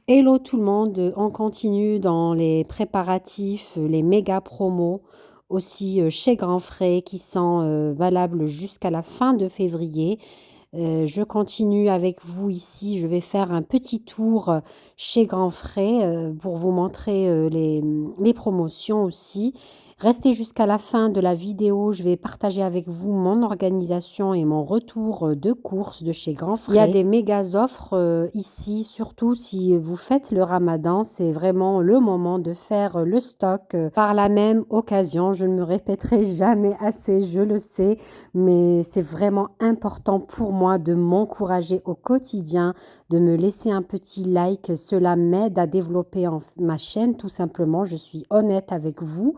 Hello tout le monde, on continue dans les préparatifs, les méga promos aussi chez Grand Frais qui sont valables jusqu'à la fin de février. Je continue avec vous ici, je vais faire un petit tour chez Grand Frais pour vous montrer les promotions aussi. Restez jusqu'à la fin de la vidéo, je vais partager avec vous mon organisation et mon retour de courses de chez Grand Frais. Il y a des méga offres ici, surtout si vous faites le ramadan, c'est vraiment le moment de faire le stock. Par la même occasion, je ne me répéterai jamais assez, je le sais, mais c'est vraiment important pour moi de m'encourager au quotidien, de me laisser un petit like. Cela m'aide à développer ma chaîne tout simplement. Je suis honnête avec vous.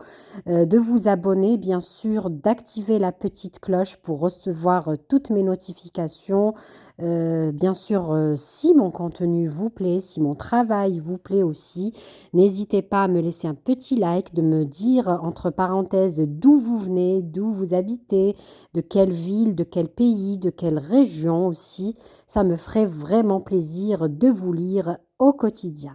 De vous abonner, bien sûr, d'activer la petite cloche pour recevoir toutes mes notifications. Bien sûr, si mon contenu vous plaît, si mon travail vous plaît aussi, n'hésitez pas à me laisser un petit like, de me dire entre parenthèses d'où vous venez, d'où vous habitez, de quelle ville, de quel pays, de quelle région aussi. Ça me ferait vraiment plaisir de vous lire au quotidien.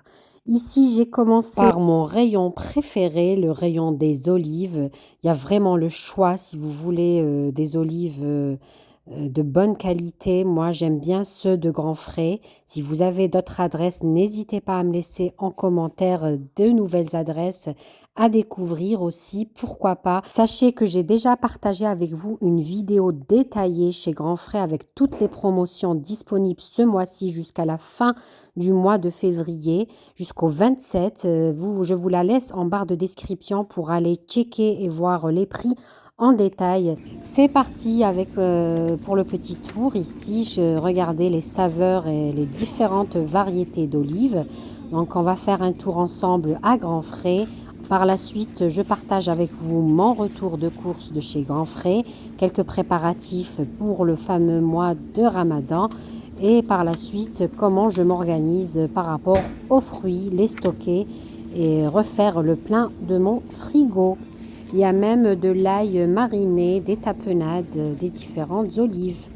Ici, j'ai commencé par mon rayon préféré, le rayon des olives. Il y a vraiment le choix si vous voulez des olives de bonne qualité. Moi, j'aime bien ceux de Grand Frais. Si vous avez d'autres adresses, n'hésitez pas à me laisser en commentaire de nouvelles adresses à découvrir aussi, pourquoi pas. Sachez que j'ai déjà partagé avec vous une vidéo détaillée chez Grand Frais avec toutes les promotions disponibles ce mois-ci jusqu'à la fin du mois de février, jusqu'au 27. Je vous la laisse en barre de description pour aller checker et voir les prix en détail. C'est parti avec pour le petit tour. Ici, je regardais les saveurs et les différentes variétés d'olives. Donc, on va faire un tour ensemble à Grand Frais. Par la suite, je partage avec vous mon retour de course de chez Grand Frais, quelques préparatifs pour le fameux mois de Ramadan et par la suite, comment je m'organise par rapport aux fruits, les stocker et refaire le plein de mon frigo. Il y a même de l'ail mariné, des tapenades, des différentes olives.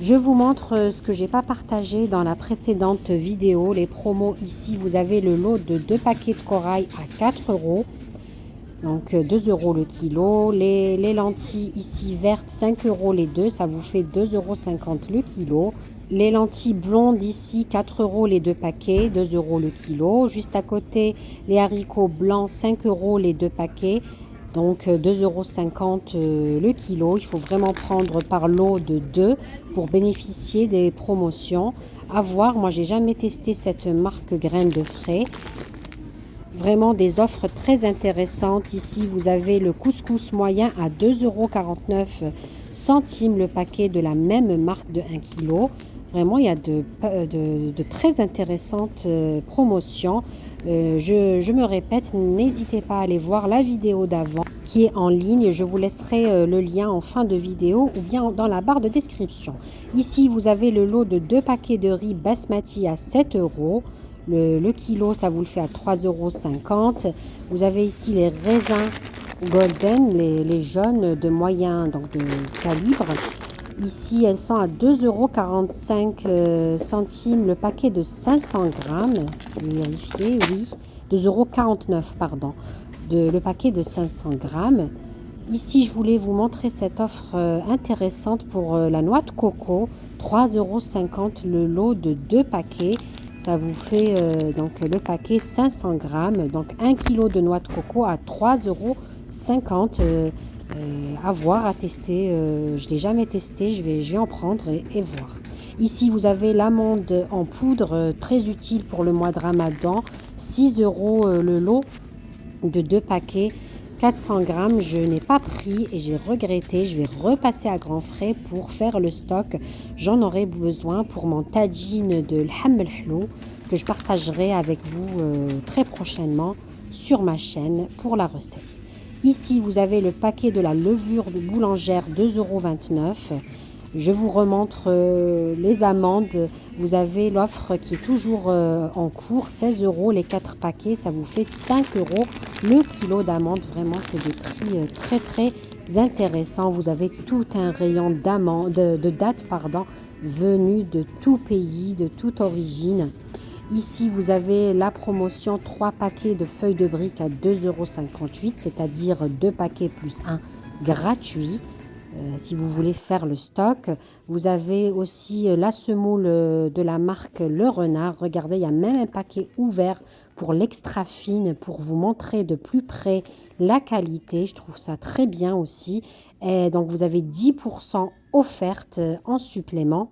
Je vous montre ce que j'ai pas partagé dans la précédente vidéo. Les promos ici, vous avez le lot de 2 paquets de corail à 4 euros. Donc 2 euros le kilo. Les lentilles ici vertes, 5 euros les deux. Ça vous fait 2,50 € le kilo. Les lentilles blondes ici, 4 euros les 2 paquets, 2 euros le kilo. Juste à côté, les haricots blancs, 5 euros les 2 paquets. Donc 2,50 € le kilo. Il faut vraiment prendre par lot de 2 pour bénéficier des promotions. À voir, moi j'ai jamais testé cette marque Graines de Frais. Vraiment des offres très intéressantes. Ici vous avez le couscous moyen à 2,49 € le paquet de la même marque de 1 kg. Vraiment il y a de très intéressantes promotions. Je me répète, n'hésitez pas à aller voir la vidéo d'avant qui est en ligne. Je vous laisserai le lien en fin de vidéo ou bien dans la barre de description. Ici, vous avez le lot de 2 paquets de riz basmati à 7 euros. Le kilo, ça vous le fait à 3,50 €. Vous avez ici les raisins golden, les jaunes de moyen, donc de calibre. Ici, elles sont à 2,45 € le paquet de 500 grammes. Je vais vérifier, oui. 2,49 € pardon, le paquet de 500 grammes. Ici, je voulais vous montrer cette offre intéressante pour la noix de coco. 3,50 € le lot de 2 paquets. Ça vous fait donc le paquet 500 grammes. Donc 1 kg de noix de coco à 3,50 €. À voir, à tester. Je ne l'ai jamais testé, je vais en prendre et voir. Ici, vous avez l'amande en poudre, très utile pour le mois de Ramadan. 6 € le lot de 2 paquets, 400 grammes. Je n'ai pas pris et j'ai regretté. Je vais repasser à Grand Frais pour faire le stock. J'en aurai besoin pour mon tagine de l'ham el-hlou que je partagerai avec vous très prochainement sur ma chaîne pour la recette. Ici, vous avez le paquet de la levure de boulangère, 2,29 €. Je vous remontre les amandes. Vous avez l'offre qui est toujours en cours, 16 € les 4 paquets. Ça vous fait 5 € le kilo d'amandes. Vraiment, c'est des prix très très intéressants. Vous avez tout un rayon de dattes venus de tout pays, de toute origine. Ici, vous avez la promotion 3 paquets de feuilles de briques à 2,58 €, c'est-à-dire 2 paquets plus un gratuit. Si vous voulez faire le stock, vous avez aussi la semoule de la marque Le Renard. Regardez, il y a même un paquet ouvert pour l'extra fine pour vous montrer de plus près la qualité. Je trouve ça très bien aussi. Et donc, vous avez 10% offerte en supplément.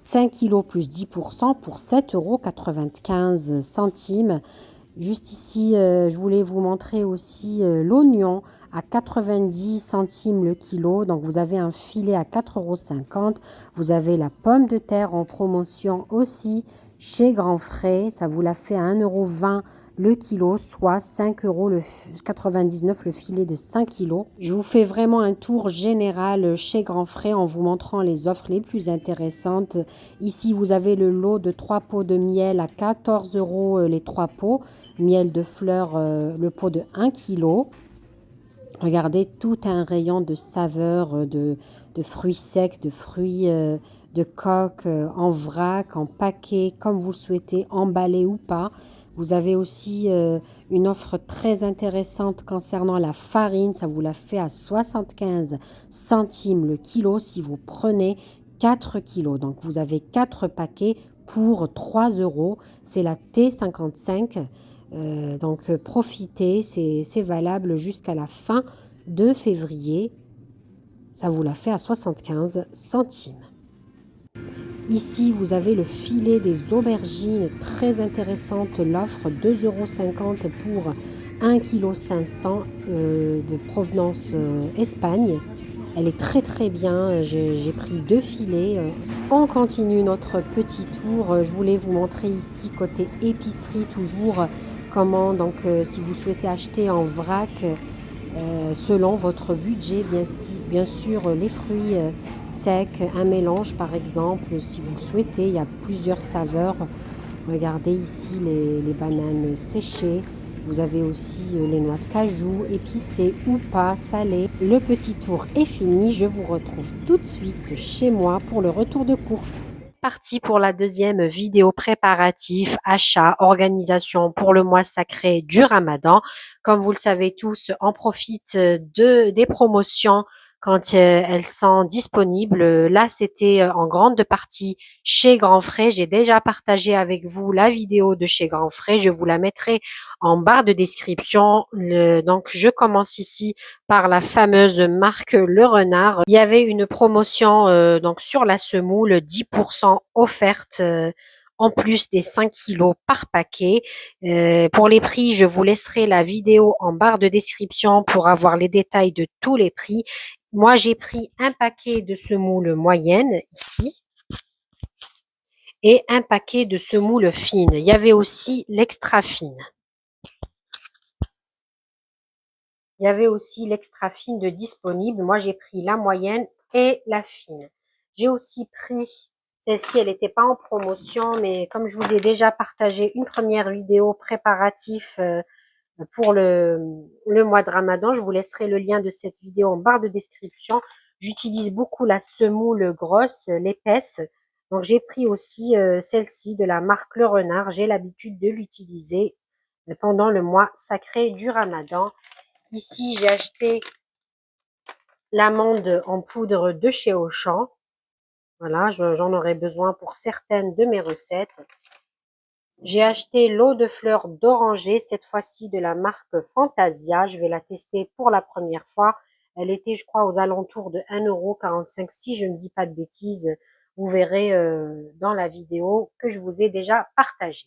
5 kilos plus 10% pour 7,95 €. Juste ici, je voulais vous montrer aussi l'oignon à 90 centimes le kilo. Donc, vous avez un filet à 4,50 €. Vous avez la pomme de terre en promotion aussi chez Grand Frais. Ça vous la fait à 1,20 € le kilo, soit 5,99 € le filet de 5 kilos. Je vous fais vraiment un tour général chez Grand Frais en vous montrant les offres les plus intéressantes. Ici, vous avez le lot de 3 pots de miel à 14 € les 3 pots. Miel de fleurs, le pot de 1 kg. Regardez, tout un rayon de saveurs, de fruits secs, de fruits de coque, en vrac, en paquet, comme vous le souhaitez, emballé ou pas. Vous avez aussi une offre très intéressante concernant la farine. Ça vous la fait à 75 centimes le kilo si vous prenez 4 kilos. Donc, vous avez 4 paquets pour 3 €. C'est la T55. Donc, profitez, c'est valable jusqu'à la fin de février. Ça vous la fait à 75 centimes. Ici, vous avez le filet des aubergines, très intéressante l'offre, 2,50 € pour 1,5 kg de provenance Espagne. Elle est très très bien, j'ai pris 2 filets. On continue notre petit tour. Je voulais vous montrer ici côté épicerie toujours comment, donc si vous souhaitez acheter en vrac, selon votre budget, bien sûr, les fruits secs, un mélange par exemple, si vous le souhaitez, il y a plusieurs saveurs. Regardez ici les bananes séchées. Vous avez aussi les noix de cajou, épicées ou pas, salées. Le petit tour est fini. Je vous retrouve tout de suite chez moi pour le retour de course. Parti pour la deuxième vidéo préparatif, achat, organisation pour le mois sacré du Ramadan. Comme vous le savez tous, on profite des promotions quand elles sont disponibles. Là, c'était en grande partie chez Grand Frais. J'ai déjà partagé avec vous la vidéo de chez Grand Frais. Je vous la mettrai en barre de description. Donc, je commence ici par la fameuse marque Le Renard. Il y avait une promotion donc sur la semoule, 10% offerte en plus des 5 kilos par paquet. Pour les prix, je vous laisserai la vidéo en barre de description pour avoir les détails de tous les prix. Moi, j'ai pris un paquet de semoule moyenne ici et un paquet de semoule fine. Il y avait aussi l'extra fine. Il y avait aussi l'extra fine de disponible. Moi, j'ai pris la moyenne et la fine. J'ai aussi pris, celle-ci, elle n'était pas en promotion, mais comme je vous ai déjà partagé une première vidéo préparatif pour le mois de Ramadan, je vous laisserai le lien de cette vidéo en barre de description. J'utilise beaucoup la semoule grosse, l'épaisse. Donc, j'ai pris aussi celle-ci de la marque Le Renard. J'ai l'habitude de l'utiliser pendant le mois sacré du Ramadan. Ici, j'ai acheté l'amande en poudre de chez Auchan. Voilà, j'en aurai besoin pour certaines de mes recettes. J'ai acheté l'eau de fleurs d'oranger, cette fois-ci de la marque Fantasia. Je vais la tester pour la première fois. Elle était, je crois, aux alentours de 1,45 € si je ne dis pas de bêtises. Vous verrez dans la vidéo que je vous ai déjà partagée.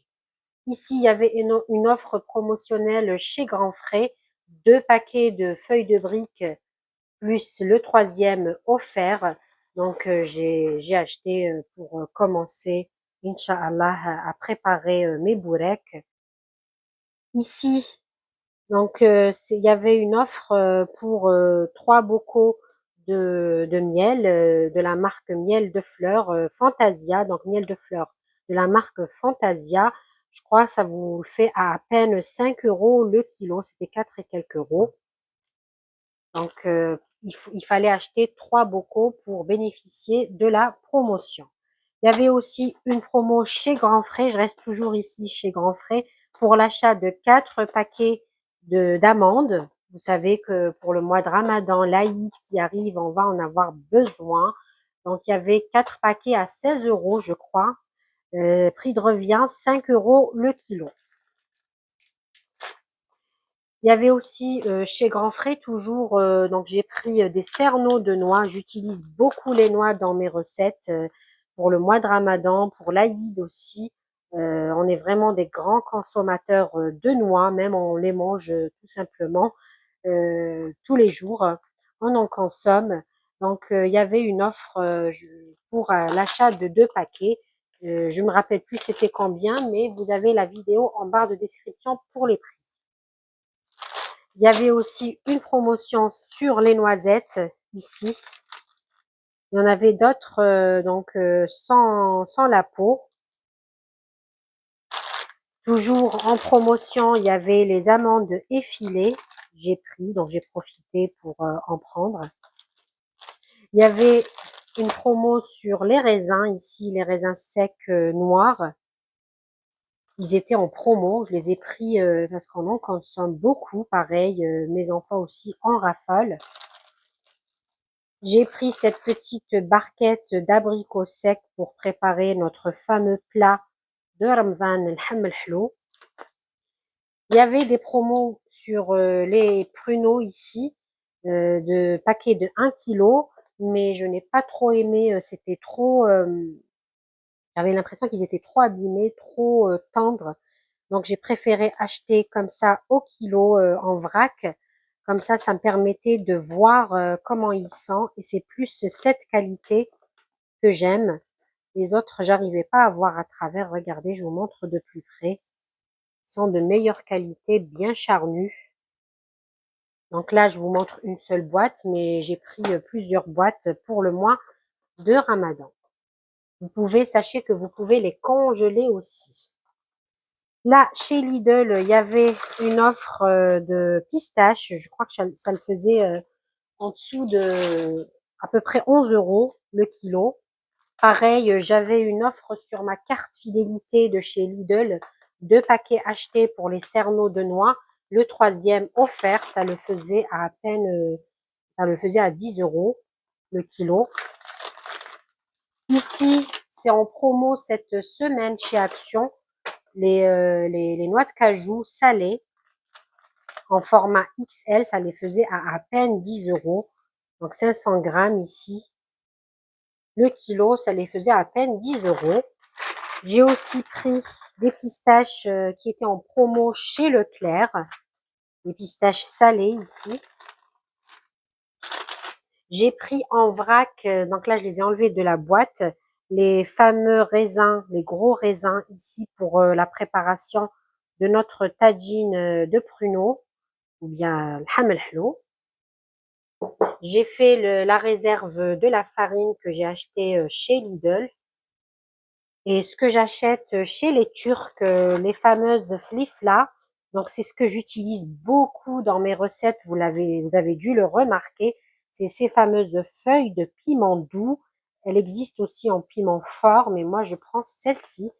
Ici, il y avait une offre promotionnelle chez Grand Frais. 2 paquets de feuilles de briques plus le troisième offert. Donc, j'ai acheté pour commencer, Inch'Allah, à préparer mes boureks. Ici, donc, il y avait une offre pour 3 bocaux de miel de la marque Miel de Fleurs Fantasia. Donc, miel de fleurs de la marque Fantasia. Je crois que ça vous fait à peine 5 € le kilo. C'était 4 et quelques euros. Donc, il fallait acheter 3 bocaux pour bénéficier de la promotion. Il y avait aussi une promo chez Grand Frais, je reste toujours ici chez Grand Frais, pour l'achat de 4 paquets d'amandes. Vous savez que pour le mois de Ramadan, l'Aïd qui arrive, on va en avoir besoin. Donc, il y avait 4 paquets à 16 euros, je crois. Prix de revient, 5 euros le kilo. Il y avait aussi chez Grand Frais toujours, donc j'ai pris des cerneaux de noix. J'utilise beaucoup les noix dans mes recettes pour le mois de Ramadan, pour l'Aïd aussi. On est vraiment des grands consommateurs de noix, même on les mange tout simplement tous les jours. On en consomme. Donc il y avait une offre pour l'achat de 2 paquets. Je me rappelle plus c'était combien, mais vous avez la vidéo en barre de description pour les prix. Il y avait aussi une promotion sur les noisettes ici. Il y en avait d'autres sans la peau. Toujours en promotion, il y avait les amandes effilées. J'ai pris, donc j'ai profité pour en prendre. Il y avait une promo sur les raisins ici, les raisins secs noirs. Ils étaient en promo, je les ai pris parce qu'on en consomme beaucoup. Pareil, mes enfants aussi en rafale. J'ai pris cette petite barquette d'abricots secs pour préparer notre fameux plat de Ramadan, el ham el hlo. Il y avait des promos sur les pruneaux ici, de paquets de 1 kg, mais je n'ai pas trop aimé, c'était trop, j'avais l'impression qu'ils étaient trop abîmés, trop tendres. Donc j'ai préféré acheter comme ça au kilo en vrac. Comme ça me permettait de voir comment il sent et c'est plus cette qualité que j'aime. Les autres, j'arrivais pas à voir à travers. Regardez, je vous montre de plus près. Ils sont de meilleure qualité, bien charnus. Donc là, je vous montre une seule boîte, mais j'ai pris plusieurs boîtes pour le mois de Ramadan. Sachez que vous pouvez les congeler aussi. Là, chez Lidl, il y avait une offre de pistaches. Je crois que ça le faisait en dessous de à peu près 11 euros le kilo. Pareil, j'avais une offre sur ma carte fidélité de chez Lidl. 2 paquets achetés pour les cerneaux de noix. Le troisième offert, ça le faisait à peine, ça le faisait à 10 euros le kilo. Ici, c'est en promo cette semaine chez Action. Les noix de cajou salées en format XL, ça les faisait à peine 10 euros. Donc 500 grammes ici. Le kilo, ça les faisait à peine 10 euros. J'ai aussi pris des pistaches qui étaient en promo chez Leclerc. Des pistaches salées ici. J'ai pris en vrac, donc là je les ai enlevés de la boîte, les fameux raisins, les gros raisins ici pour la préparation de notre tagine de pruneaux ou bien le ham el hlo. J'ai fait la réserve de la farine que j'ai achetée chez Lidl. Et ce que j'achète chez les Turcs, les fameuses flifla, donc c'est ce que j'utilise beaucoup dans mes recettes, vous avez dû le remarquer, c'est ces fameuses feuilles de piment doux. Elle existe aussi en piment fort, mais moi je prends celle-ci,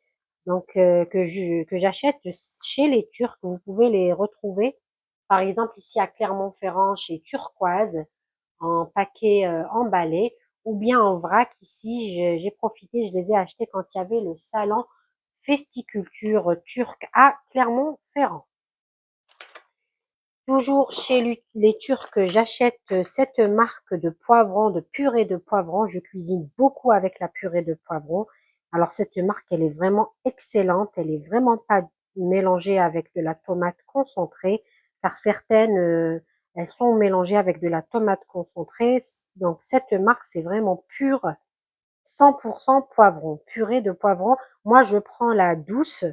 donc que j'achète chez les Turcs. Vous pouvez les retrouver, par exemple ici à Clermont-Ferrand, chez Turquoise, en paquet emballé, ou bien en vrac. Ici, j'ai profité, je les ai achetés quand il y avait le salon Festiculture turque à Clermont-Ferrand. Toujours chez les Turcs, j'achète cette marque de poivrons, de purée de poivrons. Je cuisine beaucoup avec la purée de poivrons. Alors cette marque, elle est vraiment excellente. Elle est vraiment pas mélangée avec de la tomate concentrée, car certaines, elles sont mélangées avec de la tomate concentrée. Donc cette marque, c'est vraiment pur 100% poivron, purée de poivron. Moi, je prends la douce,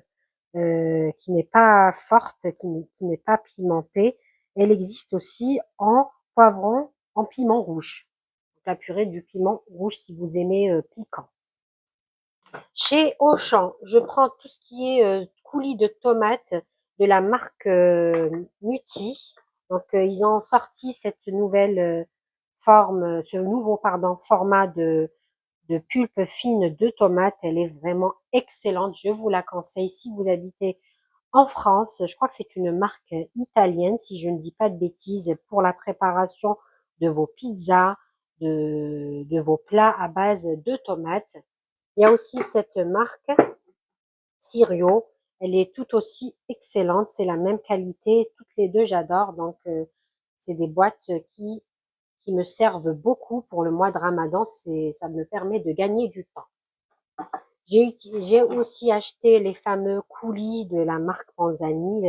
qui n'est pas forte, qui n'est pas pimentée. Elle existe aussi en poivron, en piment rouge. Donc, la purée du piment rouge si vous aimez piquant. Chez Auchan, je prends tout ce qui est coulis de tomates de la marque Mutti. Donc, ils ont sorti cette nouvelle format de pulpe fine de tomate. Elle est vraiment excellente. Je vous la conseille si vous habitez en France. Je crois que c'est une marque italienne, si je ne dis pas de bêtises, pour la préparation de vos pizzas, de vos plats à base de tomates. Il y a aussi cette marque Sirio. Elle est tout aussi excellente. C'est la même qualité. Toutes les deux, j'adore. Donc, c'est des boîtes qui me servent beaucoup pour le mois de Ramadan. Ça me permet de gagner du temps. J'ai aussi acheté les fameux coulis de la marque Panzani,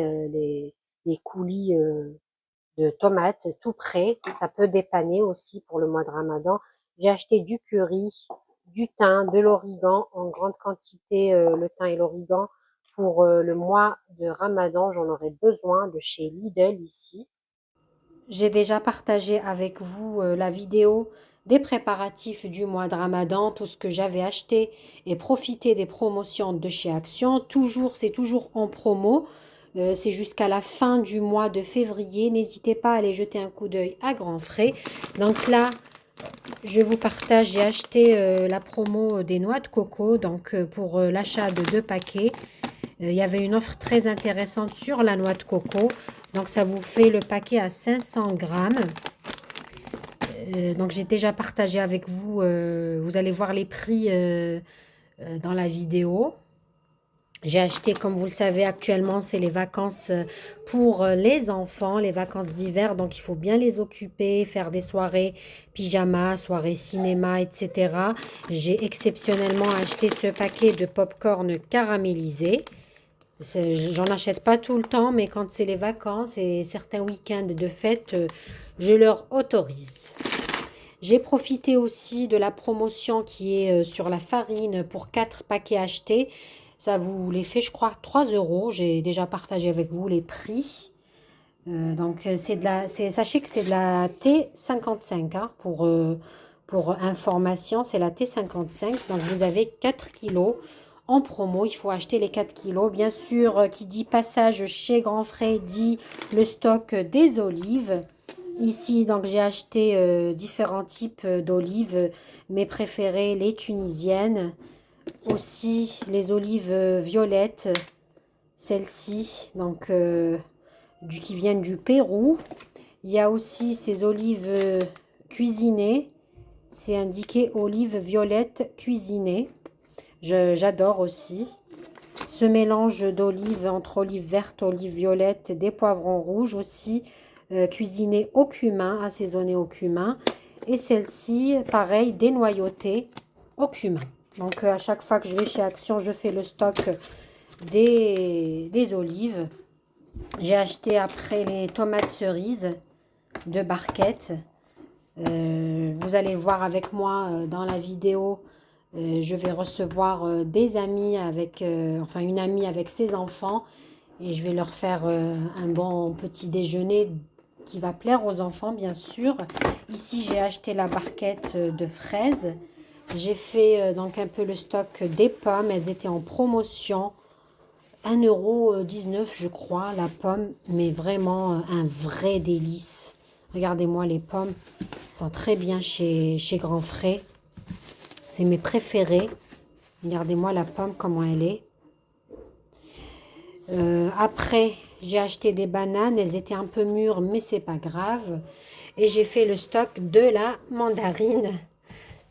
les coulis de tomates tout prêts. Ça peut dépanner aussi pour le mois de Ramadan. J'ai acheté du curry, du thym, de l'origan en grande quantité, le thym et l'origan. Pour le mois de Ramadan, j'en aurai besoin de chez Lidl ici. J'ai déjà partagé avec vous la vidéo des préparatifs du mois de Ramadan, tout ce que j'avais acheté et profité des promotions de chez Action. C'est toujours en promo. C'est jusqu'à la fin du mois de février. N'hésitez pas à aller jeter un coup d'œil à grands frais. Donc là, je vous partage, j'ai acheté la promo des noix de coco. Donc pour l'achat de 2 paquets, il y avait une offre très intéressante sur la noix de coco. Donc ça vous fait le paquet à 500 grammes. Donc j'ai déjà partagé avec vous. Vous allez voir les prix dans la vidéo. J'ai acheté, comme vous le savez, actuellement, c'est les vacances pour les enfants, les vacances d'hiver. Donc, il faut bien les occuper, faire des soirées pyjama, soirées cinéma, etc. J'ai exceptionnellement acheté ce paquet de pop-corn caramélisé. J'en achète pas tout le temps, mais quand c'est les vacances et certains week-ends de fête, je leur autorise. J'ai profité aussi de la promotion qui est sur la farine pour 4 paquets achetés. Ça vous les fait, je crois, 3 euros. J'ai déjà partagé avec vous les prix. Donc, sachez que c'est de la T55. Hein, pour information, c'est la T55. Donc, vous avez 4 kilos en promo. Il faut acheter les 4 kilos. Bien sûr, qui dit passage chez Grand Frais, dit le stock des olives. Ici, donc, j'ai acheté différents types d'olives. Mes préférées, les tunisiennes. Aussi, les olives violettes. Celles-ci, donc, qui viennent du Pérou. Il y a aussi ces olives cuisinées. C'est indiqué olives violettes cuisinées. J'adore aussi. Ce mélange d'olives entre olives vertes, olives violettes, des poivrons rouges aussi, cuisinés au cumin, assaisonnés au cumin. Et celle-ci, pareil, dénoyautée au cumin. Donc, à chaque fois que je vais chez Action, je fais le stock des olives. J'ai acheté après les tomates cerises de Barquette. Vous allez le voir avec moi dans la vidéo. Je vais recevoir des amis enfin une amie avec ses enfants. Et je vais leur faire un bon petit déjeuner qui va plaire aux enfants, bien sûr. Ici, j'ai acheté la barquette de fraises. J'ai fait donc un peu le stock des pommes. Elles étaient en promotion. 1,19 € je crois, la pomme. Mais vraiment un vrai délice. Regardez-moi les pommes. Elles sont très bien chez Grand Frais. C'est mes préférés. Regardez-moi la pomme, comment elle est. Après, j'ai acheté des bananes. Elles étaient un peu mûres, mais c'est pas grave. Et j'ai fait le stock de la mandarine.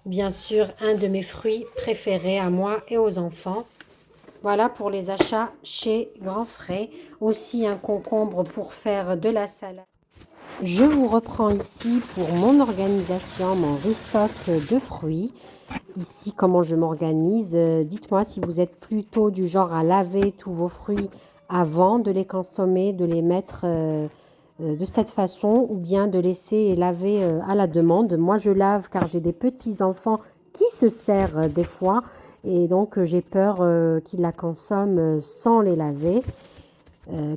Bien sûr, un de mes fruits préférés à moi et aux enfants. Voilà pour les achats chez Grand Frais. Aussi un concombre pour faire de la salade. Je vous reprends ici pour mon organisation, mon restock de fruits. Ici, comment je m'organise. Dites-moi si vous êtes plutôt du genre à laver tous vos fruits avant de les consommer, de les mettre de cette façon ou bien de laisser laver à la demande. Moi, je lave car j'ai des petits-enfants qui se serrent des fois et donc j'ai peur qu'ils la consomment sans les laver.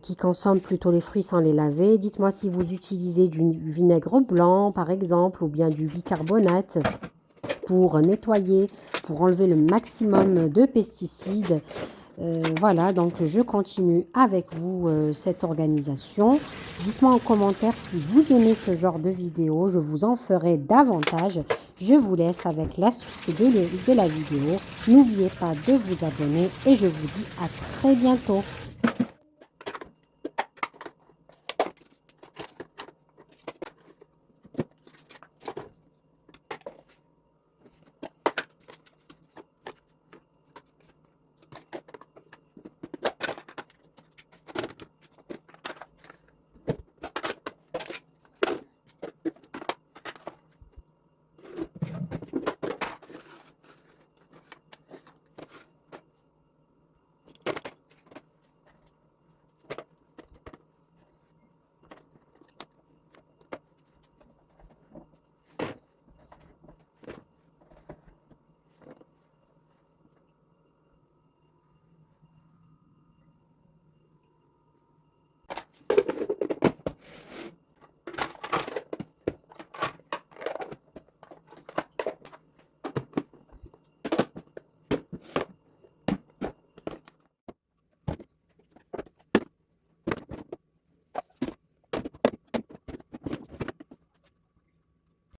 Qui consomment plutôt les fruits sans les laver. Dites-moi si vous utilisez du vinaigre blanc, par exemple, ou bien du bicarbonate pour nettoyer, pour enlever le maximum de pesticides. Voilà, donc je continue avec vous cette organisation. Dites-moi en commentaire si vous aimez ce genre de vidéo, je vous en ferai davantage. Je vous laisse avec la suite de la vidéo. N'oubliez pas de vous abonner et je vous dis à très bientôt.